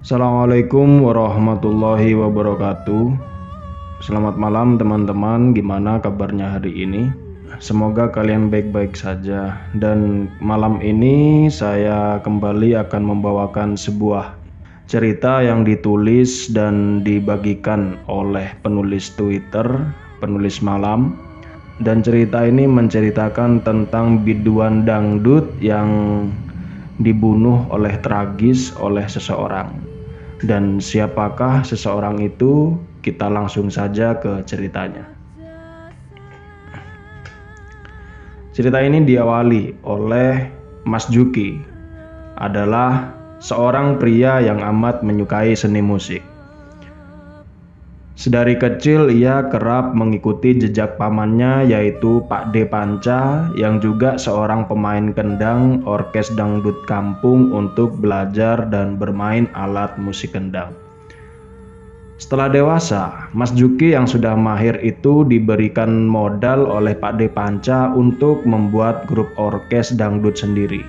Assalamualaikum warahmatullahi wabarakatuh. Selamat malam teman-teman, gimana kabarnya hari ini? Semoga kalian baik-baik saja. Dan malam ini saya kembali akan membawakan sebuah cerita yang ditulis dan dibagikan oleh penulis Twitter, penulis malam. Dan cerita ini menceritakan tentang biduan dangdut yang dibunuh tragis oleh seseorang. Dan siapakah seseorang itu? Kita langsung saja ke ceritanya. Cerita ini diawali oleh Mas Juki. Adalah seorang pria yang amat menyukai seni musik. Sedari kecil ia kerap mengikuti jejak pamannya, yaitu Pak D. Panca, yang juga seorang pemain kendang orkes dangdut kampung, untuk belajar dan bermain alat musik kendang. Setelah dewasa, Mas Juki yang sudah mahir itu diberikan modal oleh Pak D. Panca untuk membuat grup orkes dangdut sendiri.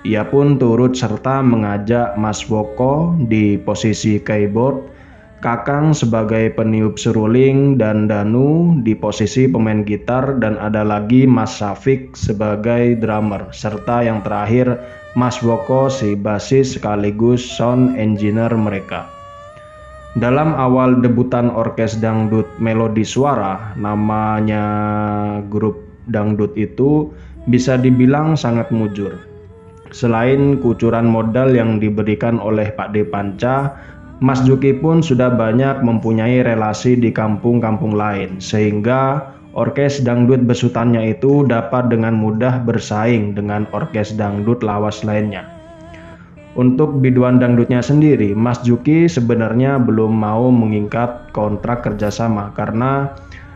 Ia pun turut serta mengajak Mas Woko di posisi keyboard, Kakang sebagai peniup seruling, dan Danu di posisi pemain gitar, dan ada lagi Mas Safik sebagai drummer, serta yang terakhir Mas Woko si basis sekaligus sound engineer mereka. Dalam awal debutan orkes dangdut Melodi Suara, namanya grup dangdut itu bisa dibilang sangat mujur. Selain kucuran modal yang diberikan oleh Pak D. Panca, Mas Juki pun sudah banyak mempunyai relasi di kampung-kampung lain, sehingga orkes dangdut besutannya itu dapat dengan mudah bersaing dengan orkes dangdut lawas lainnya. Untuk biduan dangdutnya sendiri, Mas Juki sebenarnya belum mau mengikat kontrak kerjasama karena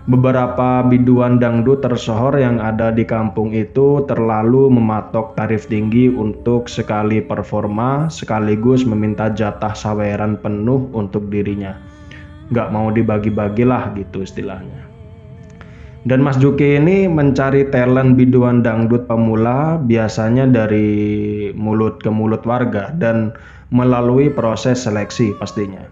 beberapa biduan dangdut tersohor yang ada di kampung itu terlalu mematok tarif tinggi untuk sekali performa, sekaligus meminta jatah saweran penuh untuk dirinya. Gak mau dibagi-bagilah gitu istilahnya. Dan Mas Juki ini mencari talent biduan dangdut pemula biasanya dari mulut ke mulut warga dan melalui proses seleksi pastinya.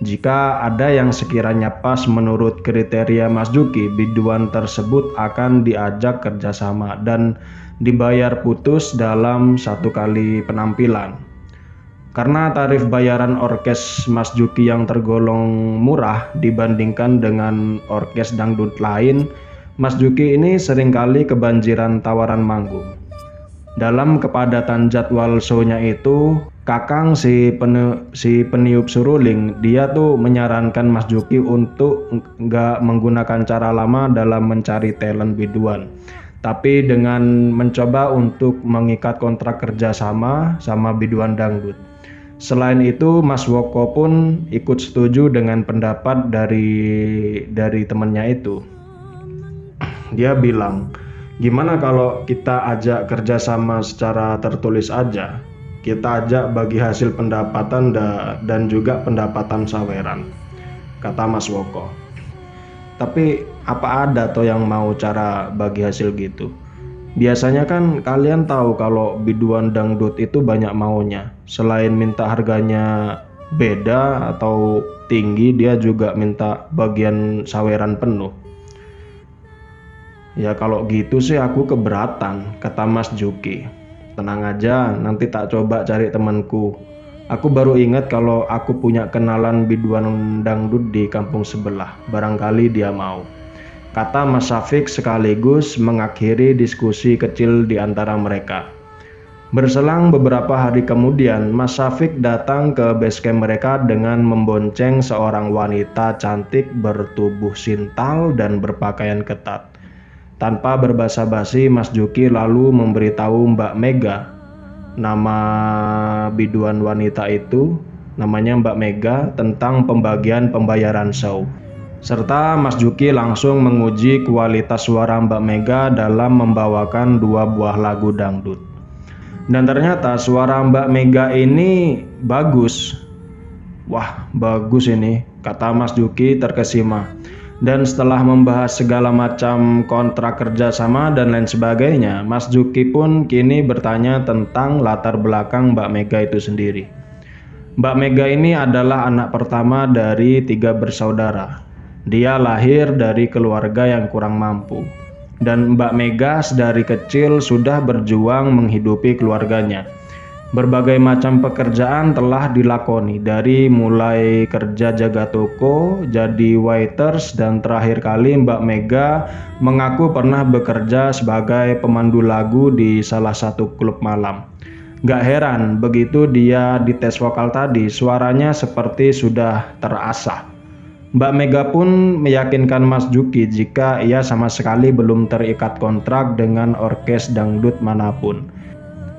Jika ada yang sekiranya pas menurut kriteria Mas Juki, biduan tersebut akan diajak kerjasama dan dibayar putus dalam satu kali penampilan. Karena tarif bayaran orkes Mas Juki yang tergolong murah dibandingkan dengan orkes dangdut lain, Mas Juki ini seringkali kebanjiran tawaran manggung. Dalam kepadatan jadwal show-nya itu, Kakang si peniup suruling, dia tuh menyarankan Mas Juki untuk nggak menggunakan cara lama dalam mencari talent biduan, tapi dengan mencoba untuk mengikat kontrak kerjasama sama biduan dangdut. Selain itu, Mas Woko pun ikut setuju dengan pendapat dari temannya itu. Dia bilang, gimana kalau kita ajak kerjasama secara tertulis aja? Kita ajak bagi hasil pendapatan dan juga pendapatan saweran, kata Mas Woko. Tapi apa ada toh yang mau cara bagi hasil gitu? Biasanya kan kalian tahu kalau biduan dangdut itu banyak maunya. Selain minta harganya beda atau tinggi, dia juga minta bagian saweran penuh. Ya kalau gitu sih aku keberatan, kata Mas Juki. Tenang aja, nanti tak coba cari temanku. Aku baru ingat kalau aku punya kenalan biduan dangdut di kampung sebelah. Barangkali dia mau, kata Mas Safik sekaligus mengakhiri diskusi kecil di antara mereka. Berselang beberapa hari kemudian, Mas Safik datang ke basecamp mereka dengan membonceng seorang wanita cantik bertubuh sintal dan berpakaian ketat. Tanpa berbasa-basi, Mas Juki lalu memberitahu Mbak Mega, nama biduan wanita itu, namanya Mbak Mega, tentang pembagian pembayaran show. Serta Mas Juki langsung menguji kualitas suara Mbak Mega dalam membawakan 2 buah lagu dangdut. Dan ternyata suara Mbak Mega ini bagus. Wah, bagus ini, kata Mas Juki terkesima. Dan setelah membahas segala macam kontrak kerjasama dan lain sebagainya, Mas Juki pun kini bertanya tentang latar belakang Mbak Mega itu sendiri. Mbak Mega ini adalah anak pertama dari 3 bersaudara. Dia lahir dari keluarga yang kurang mampu. Dan Mbak Mega sedari kecil sudah berjuang menghidupi keluarganya. Berbagai macam pekerjaan telah dilakoni, dari mulai kerja jaga toko, jadi waiters, dan terakhir kali Mbak Mega mengaku pernah bekerja sebagai pemandu lagu di salah satu klub malam. Gak heran, begitu dia dites vokal tadi, suaranya seperti sudah terasah. Mbak Mega pun meyakinkan Mas Juki jika ia sama sekali belum terikat kontrak dengan orkes dangdut manapun,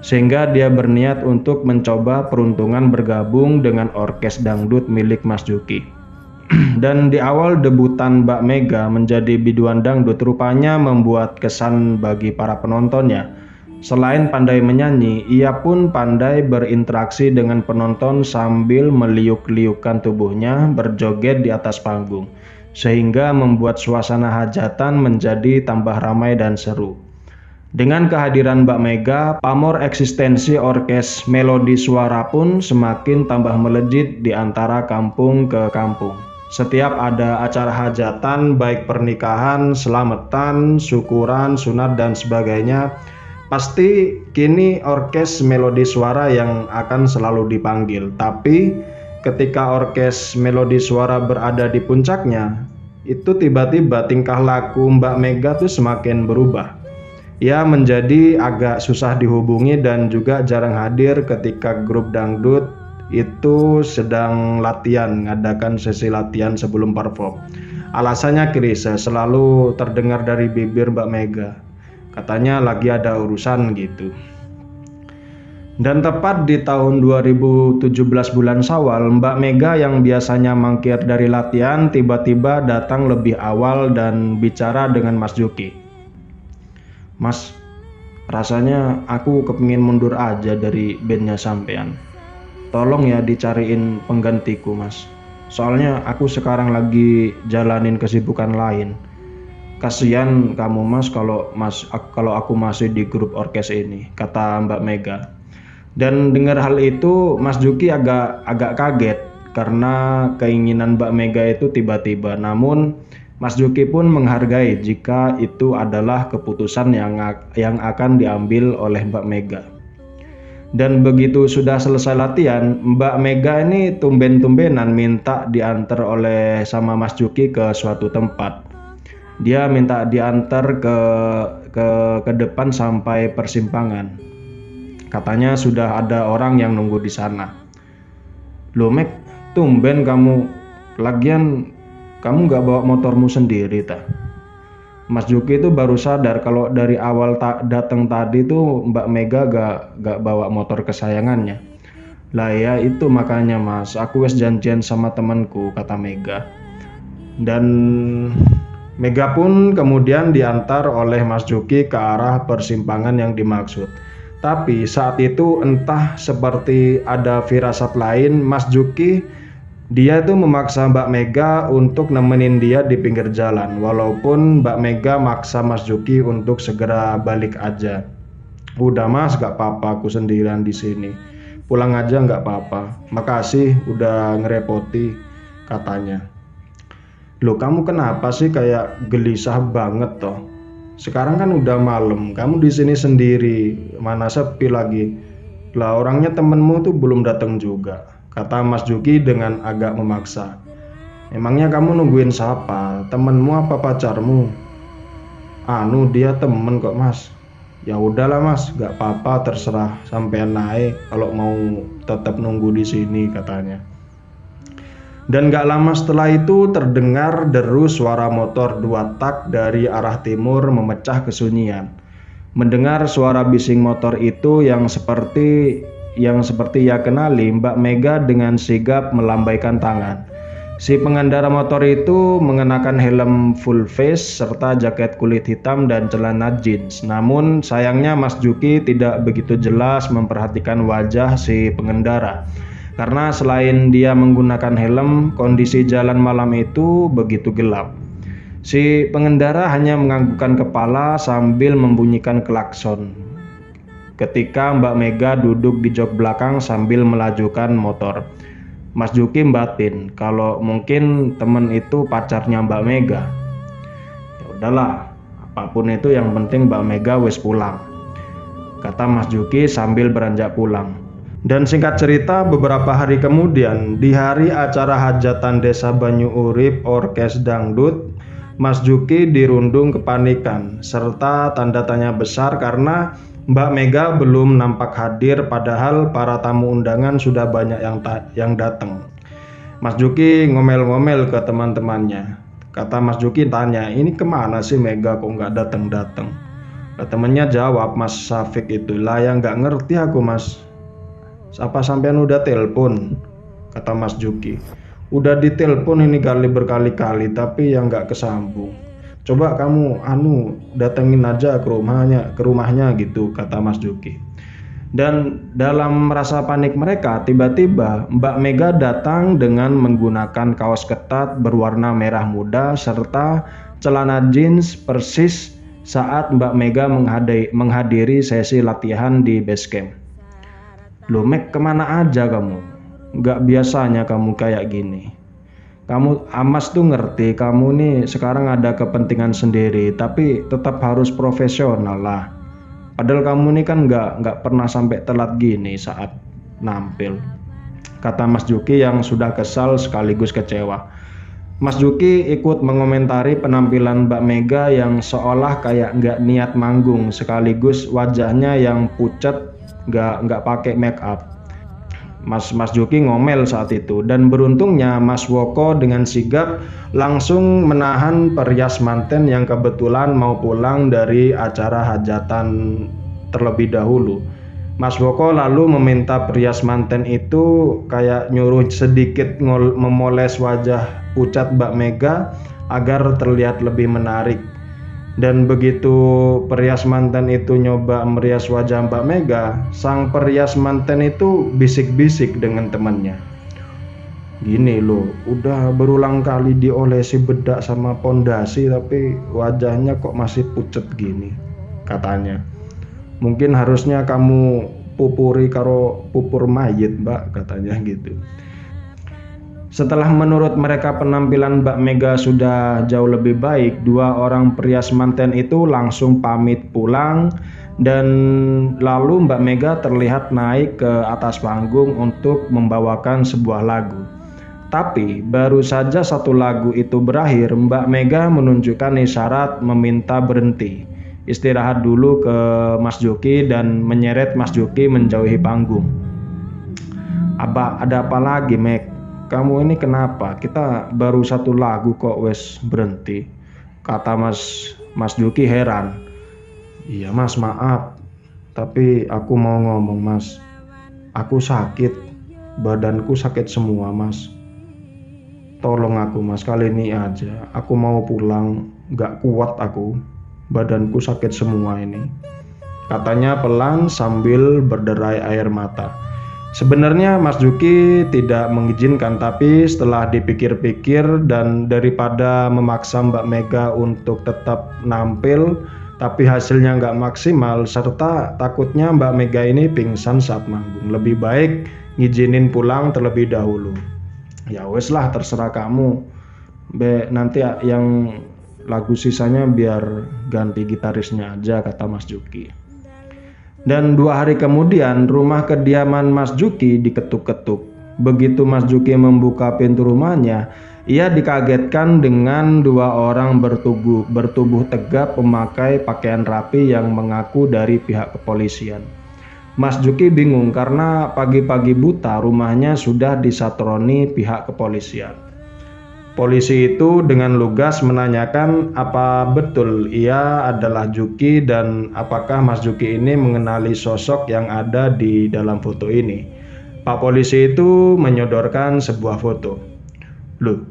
sehingga dia berniat untuk mencoba peruntungan bergabung dengan orkes dangdut milik Mas Juki. Dan di awal debutan Mbak Mega menjadi biduan dangdut rupanya membuat kesan bagi para penontonnya. Selain pandai menyanyi, ia pun pandai berinteraksi dengan penonton sambil meliuk-liukkan tubuhnya berjoget di atas panggung, sehingga membuat suasana hajatan menjadi tambah ramai dan seru. Dengan kehadiran Mbak Mega, pamor eksistensi orkes Melodi Suara pun semakin tambah melejit di antara kampung ke kampung. Setiap ada acara hajatan, baik pernikahan, selamatan, syukuran, sunat, dan sebagainya, pasti kini orkes Melodi Suara yang akan selalu dipanggil. Tapi ketika orkes Melodi Suara berada di puncaknya, itu tiba-tiba tingkah laku Mbak Mega tuh semakin berubah. Ia menjadi agak susah dihubungi dan juga jarang hadir ketika grup dangdut itu sedang latihan, ngadakan sesi latihan sebelum perform. Alasannya klise, selalu terdengar dari bibir Mbak Mega. Katanya lagi ada urusan gitu. Dan tepat di tahun 2017 bulan Syawal, Mbak Mega yang biasanya mangkir dari latihan tiba-tiba datang lebih awal dan bicara dengan Mas Juki. Mas, rasanya aku kepingin mundur aja dari bandnya sampean. Tolong ya dicariin penggantiku, Mas. Soalnya aku sekarang lagi jalanin kesibukan lain. Kasihan kamu, Mas, kalau aku masih di grup orkes ini, kata Mbak Mega. Dan dengar hal itu, Mas Juki agak kaget karena keinginan Mbak Mega itu tiba-tiba. Namun Mas Juki pun menghargai jika itu adalah keputusan yang akan diambil oleh Mbak Mega. Dan begitu sudah selesai latihan, Mbak Mega ini tumben-tumbenan minta diantar oleh sama Mas Juki ke suatu tempat. Dia minta diantar ke depan sampai persimpangan. Katanya sudah ada orang yang nunggu di sana. Loh Meg, tumben kamu, lagian kamu gak bawa motormu sendiri ta? Mas Juki itu baru sadar kalau dari awal datang tadi tuh Mbak Mega gak bawa motor kesayangannya. Lah ya itu makanya Mas, aku wes janjian sama temanku, kata Mega. Dan Mega pun kemudian diantar oleh Mas Juki ke arah persimpangan yang dimaksud. Tapi saat itu entah seperti ada firasat lain, Mas Juki dia tuh memaksa Mbak Mega untuk nemenin dia di pinggir jalan. Walaupun Mbak Mega maksa Mas Juki untuk segera balik aja. Udah Mas, gak apa-apa, aku sendirian di sini. Pulang aja gak apa-apa. Makasih udah ngerepoti, katanya. Loh kamu kenapa sih kayak gelisah banget toh? Sekarang kan udah malam, kamu di sini sendiri, mana sepi lagi. Lah orangnya temenmu tuh belum datang juga, kata Mas Juki dengan agak memaksa. Emangnya kamu nungguin siapa? Temenmu apa pacarmu? Anu dia temen kok Mas. Ya udahlah Mas, gak apa-apa, terserah sampean naik kalau mau tetap nunggu di sini, katanya. Dan gak lama setelah itu terdengar deru suara motor 2 tak dari arah timur memecah kesunyian. Mendengar suara bising motor itu yang seperti ia kenali, Mbak Mega dengan sigap melambaikan tangan. Si pengendara motor itu mengenakan helm full face serta jaket kulit hitam dan celana jeans. Namun sayangnya Mas Juki tidak begitu jelas memperhatikan wajah si pengendara. Karena selain dia menggunakan helm, kondisi jalan malam itu begitu gelap. Si pengendara hanya menganggukkan kepala sambil membunyikan klakson. Ketika Mbak Mega duduk di jok belakang sambil melajukan motor. Mas Juki batin kalau mungkin temen itu pacarnya Mbak Mega. Ya udahlah, apapun itu yang penting Mbak Mega wis pulang, kata Mas Juki sambil beranjak pulang. Dan singkat cerita, beberapa hari kemudian, di hari acara hajatan Desa Banyu Urip Orkes Dangdut, Mas Juki dirundung kepanikan serta tanda tanya besar karena Mbak Mega belum nampak hadir, padahal para tamu undangan sudah banyak yang datang. Mas Juki ngomel-ngomel ke teman-temannya. Kata Mas Juki tanya, ini kemana sih Mega kok nggak datang-datang? Temennya jawab, Mas Safik itu, lah yang nggak ngerti aku Mas. Apa sampean udah telepon? Kata Mas Juki. Udah ditelepon ini berkali-kali tapi yang nggak kesambung. Coba kamu datengin aja ke rumahnya gitu, kata Mas Juki. Dan dalam rasa panik mereka, tiba-tiba Mbak Mega datang dengan menggunakan kaos ketat berwarna merah muda serta celana jeans persis saat Mbak Mega menghadiri sesi latihan di base camp. Loh Meg, kemana aja kamu? Gak biasanya kamu kayak gini. Mas tuh ngerti kamu nih sekarang ada kepentingan sendiri, tapi tetap harus profesional lah. Padahal kamu nih kan gak pernah sampai telat gini saat nampil, kata Mas Juki yang sudah kesal sekaligus kecewa. Mas Juki ikut mengomentari penampilan Mbak Mega yang seolah kayak gak niat manggung, sekaligus wajahnya yang pucat, nggak pakai make up. Mas Juki ngomel saat itu, dan beruntungnya Mas Woko dengan sigap langsung menahan perias manten yang kebetulan mau pulang dari acara hajatan terlebih dahulu. Mas Woko lalu meminta perias manten itu kayak nyuruh sedikit memoles wajah pucat Mbak Mega agar terlihat lebih menarik. Dan begitu perias manten itu nyoba merias wajah Mbak Mega, sang perias manten itu bisik-bisik dengan temannya. Gini loh, udah berulang kali diolesi bedak sama pondasi tapi wajahnya kok masih pucet gini, katanya. Mungkin harusnya kamu pupuri karo pupur mayit Mbak, katanya gitu. Setelah menurut mereka penampilan Mbak Mega sudah jauh lebih baik, dua orang perias manten itu langsung pamit pulang dan lalu Mbak Mega terlihat naik ke atas panggung untuk membawakan sebuah lagu. Tapi baru saja satu lagu itu berakhir, Mbak Mega menunjukkan isyarat meminta berhenti, istirahat dulu ke Mas Juki dan menyeret Mas Juki menjauhi panggung. Ada apa lagi Meg? Kamu ini kenapa? Kita baru satu lagu kok wes berhenti, kata Mas Juki heran. Iya Mas, maaf, tapi aku mau ngomong Mas. Aku sakit, badanku sakit semua Mas. Tolong aku Mas, kali ini aja. Aku mau pulang, gak kuat aku. Badanku sakit semua ini, katanya pelan sambil berderai air mata. Sebenarnya Mas Juki tidak mengizinkan, tapi setelah dipikir-pikir dan daripada memaksa Mbak Mega untuk tetap nampil tapi hasilnya nggak maksimal serta takutnya Mbak Mega ini pingsan saat manggung, lebih baik ngizinin pulang terlebih dahulu. Ya wes lah, terserah kamu. Nanti yang lagu sisanya biar ganti gitarisnya aja, kata Mas Juki. Dan 2 hari kemudian rumah kediaman Mas Juki diketuk-ketuk. Begitu Mas Juki membuka pintu rumahnya, ia dikagetkan dengan 2 orang bertubuh tegap memakai pakaian rapi yang mengaku dari pihak kepolisian. Mas Juki bingung karena pagi-pagi buta rumahnya sudah disatroni pihak kepolisian. Polisi itu dengan lugas menanyakan apa betul ia adalah Juki dan apakah Mas Juki ini mengenali sosok yang ada di dalam foto ini. Pak polisi itu menyodorkan sebuah foto. Loh,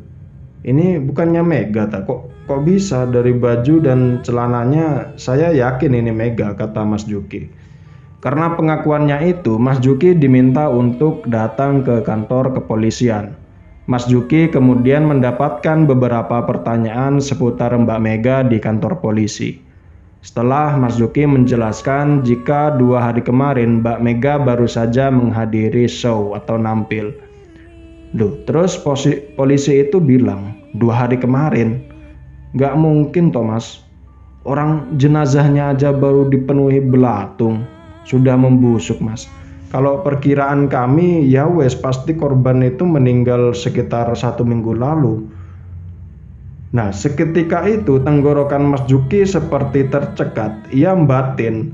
ini bukannya Mega tak? Kok bisa dari baju dan celananya saya yakin ini Mega, kata Mas Juki. Karena pengakuannya itu, Mas Juki diminta untuk datang ke kantor kepolisian. Mas Juki kemudian mendapatkan beberapa pertanyaan seputar Mbak Mega di kantor polisi. Setelah Mas Juki menjelaskan jika 2 hari kemarin Mbak Mega baru saja menghadiri show atau nampil. Loh, terus polisi itu bilang 2 hari kemarin. Nggak mungkin Thomas, orang jenazahnya aja baru dipenuhi belatung, sudah membusuk mas. Kalau perkiraan kami ya wes pasti korban itu meninggal sekitar 1 minggu lalu. Nah, seketika itu tenggorokan Mas Juki seperti tercekat. Ia batin.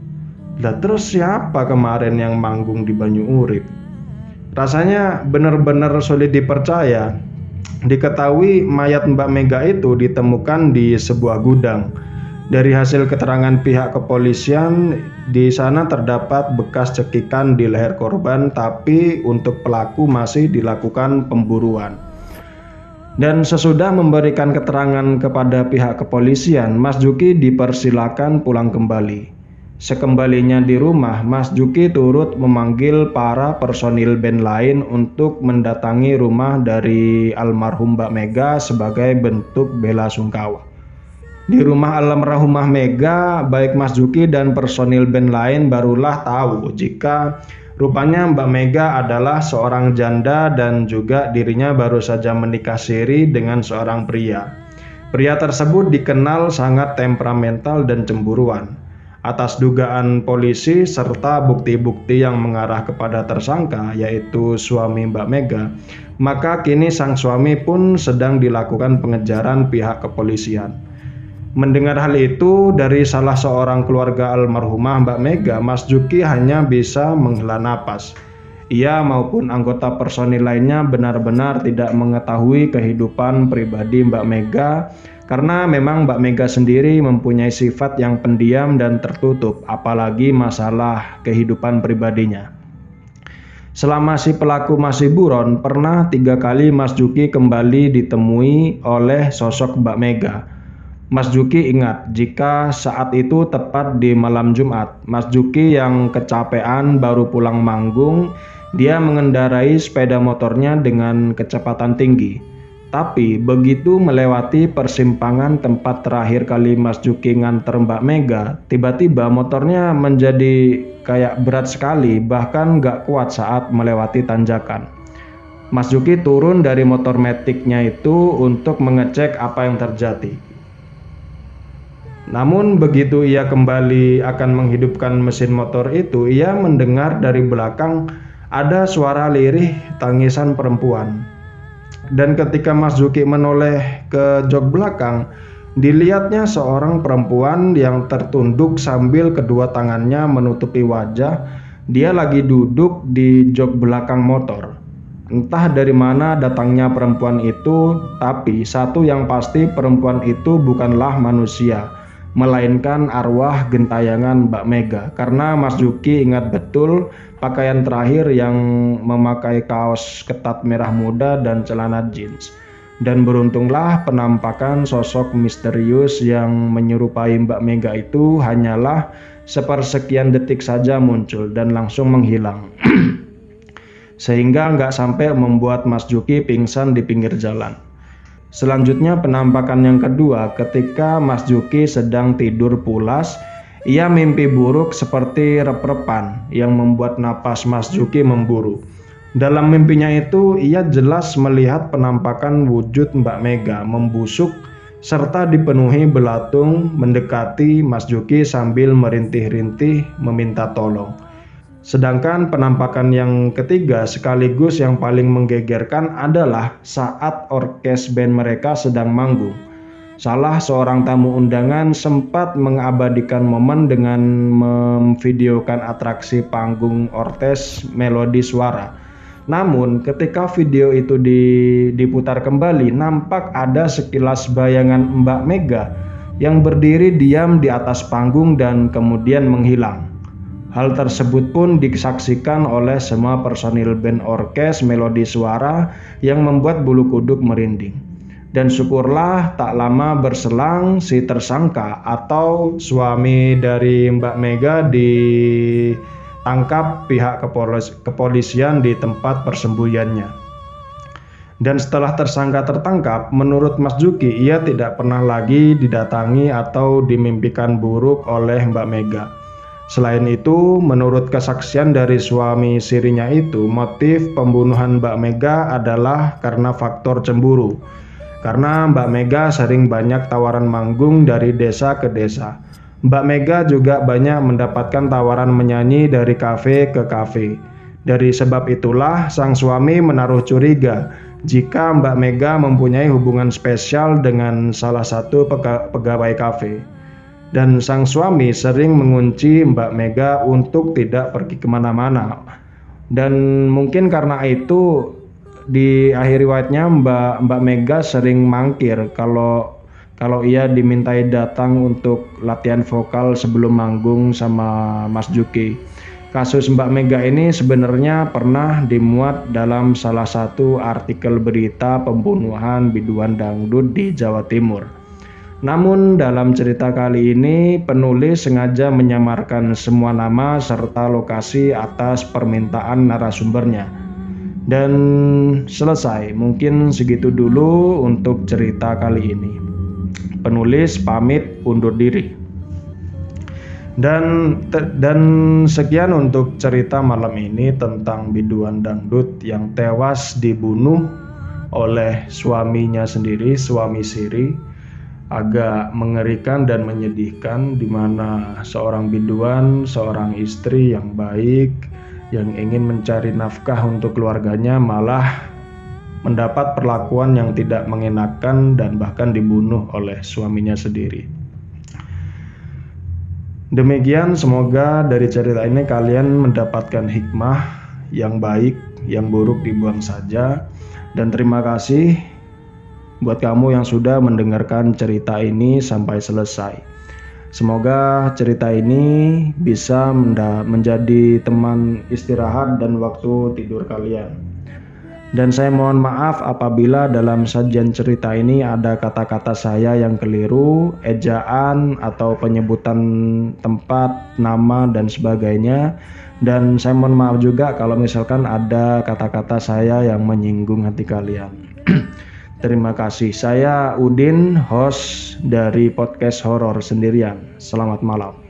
Lah terus siapa kemarin yang manggung di Banyu Urip? Rasanya benar-benar sulit dipercaya. Diketahui mayat Mbak Mega itu ditemukan di sebuah gudang. Dari hasil keterangan pihak kepolisian, di sana terdapat bekas cekikan di leher korban, tapi untuk pelaku masih dilakukan pemburuan. Dan sesudah memberikan keterangan kepada pihak kepolisian, Mas Juki dipersilakan pulang kembali. Sekembalinya di rumah, Mas Juki turut memanggil para personil band lain untuk mendatangi rumah dari almarhum Mbak Mega sebagai bentuk bela sungkawa. Di rumah almarhumah Mega, baik Mas Juki dan personil band lain barulah tahu jika rupanya Mbak Mega adalah seorang janda dan juga dirinya baru saja menikah siri dengan seorang pria. Pria tersebut dikenal sangat temperamental dan cemburuan. Atas dugaan polisi serta bukti-bukti yang mengarah kepada tersangka, yaitu suami Mbak Mega, maka kini sang suami pun sedang dilakukan pengejaran pihak kepolisian. Mendengar hal itu dari salah seorang keluarga almarhumah Mbak Mega, Mas Juki hanya bisa menghela napas. Ia maupun anggota personil lainnya benar-benar tidak mengetahui kehidupan pribadi Mbak Mega, karena memang Mbak Mega sendiri mempunyai sifat yang pendiam dan tertutup, apalagi masalah kehidupan pribadinya. Selama si pelaku masih buron, pernah 3 kali Mas Juki kembali ditemui oleh sosok Mbak Mega. Mas Juki ingat jika saat itu tepat di malam Jumat, Mas Juki yang kecapean baru pulang manggung, dia mengendarai sepeda motornya dengan kecepatan tinggi. Tapi begitu melewati persimpangan tempat terakhir kali Mas Juki nganter Mbak Mega, tiba-tiba motornya menjadi kayak berat sekali, bahkan gak kuat saat melewati tanjakan. Mas Juki turun dari motor metiknya itu untuk mengecek apa yang terjadi. Namun begitu ia kembali akan menghidupkan mesin motor itu, ia mendengar dari belakang ada suara lirih tangisan perempuan. Dan ketika Mas Juki menoleh ke jok belakang, dilihatnya seorang perempuan yang tertunduk sambil kedua tangannya menutupi wajah. Dia lagi duduk di jok belakang motor. Entah dari mana datangnya perempuan itu, tapi satu yang pasti perempuan itu bukanlah manusia, melainkan arwah gentayangan Mbak Mega, karena Mas Juki ingat betul pakaian terakhir yang memakai kaos ketat merah muda dan celana jeans. Dan beruntunglah penampakan sosok misterius yang menyerupai Mbak Mega itu hanyalah sepersekian detik saja muncul dan langsung menghilang. Sehingga nggak sampai membuat Mas Juki pingsan di pinggir jalan. Selanjutnya penampakan yang kedua ketika Mas Juki sedang tidur pulas, ia mimpi buruk seperti rep-repan yang membuat napas Mas Juki memburu. Dalam mimpinya itu ia jelas melihat penampakan wujud Mbak Mega membusuk serta dipenuhi belatung mendekati Mas Juki sambil merintih-rintih meminta tolong. Sedangkan penampakan yang ketiga sekaligus yang paling menggegerkan adalah saat orkes band mereka sedang manggung. Salah seorang tamu undangan sempat mengabadikan momen dengan memvideokan atraksi panggung orkes Melodi Suara. Namun ketika video itu diputar kembali, nampak ada sekilas bayangan Mbak Mega yang berdiri diam di atas panggung dan kemudian menghilang. Hal tersebut pun disaksikan oleh semua personil band orkes Melodi Suara yang membuat bulu kuduk merinding. Dan syukurlah tak lama berselang si tersangka atau suami dari Mbak Mega ditangkap pihak kepolisian di tempat persembunyiannya. Dan setelah tersangka tertangkap, menurut Mas Juki ia tidak pernah lagi didatangi atau dimimpikan buruk oleh Mbak Mega. Selain itu, menurut kesaksian dari suami sirinya itu, motif pembunuhan Mbak Mega adalah karena faktor cemburu. Karena Mbak Mega sering banyak tawaran manggung dari desa ke desa. Mbak Mega juga banyak mendapatkan tawaran menyanyi dari kafe ke kafe. Dari sebab itulah sang suami menaruh curiga jika Mbak Mega mempunyai hubungan spesial dengan salah satu pegawai kafe. Dan sang suami sering mengunci Mbak Mega untuk tidak pergi kemana-mana. Dan mungkin karena itu di akhir riwayatnya Mbak Mega sering mangkir kalau ia dimintai datang untuk latihan vokal sebelum manggung sama Mas Juki. Kasus Mbak Mega ini sebenarnya pernah dimuat dalam salah satu artikel berita pembunuhan biduan dangdut di Jawa Timur. Namun dalam cerita kali ini penulis sengaja menyamarkan semua nama serta lokasi atas permintaan narasumbernya. Dan selesai, mungkin segitu dulu untuk cerita kali ini. Penulis pamit undur diri. Dan sekian untuk cerita malam ini tentang biduan dangdut yang tewas dibunuh oleh suaminya sendiri, suami siri. Agak mengerikan dan menyedihkan, di mana seorang biduan, seorang istri yang baik, yang ingin mencari nafkah untuk keluarganya malah mendapat perlakuan yang tidak mengenakan dan bahkan dibunuh oleh suaminya sendiri. Demikian, semoga dari cerita ini kalian mendapatkan hikmah yang baik, yang buruk dibuang saja. Dan terima kasih buat kamu yang sudah mendengarkan cerita ini sampai selesai. Semoga cerita ini bisa menjadi teman istirahat dan waktu tidur kalian. Dan saya mohon maaf apabila dalam sajian cerita ini ada kata-kata saya yang keliru, ejaan atau penyebutan tempat, nama dan sebagainya. Dan saya mohon maaf juga kalau misalkan ada kata-kata saya yang menyinggung hati kalian. Terima kasih. Saya Udin, host dari podcast Horor Sendirian. Selamat malam.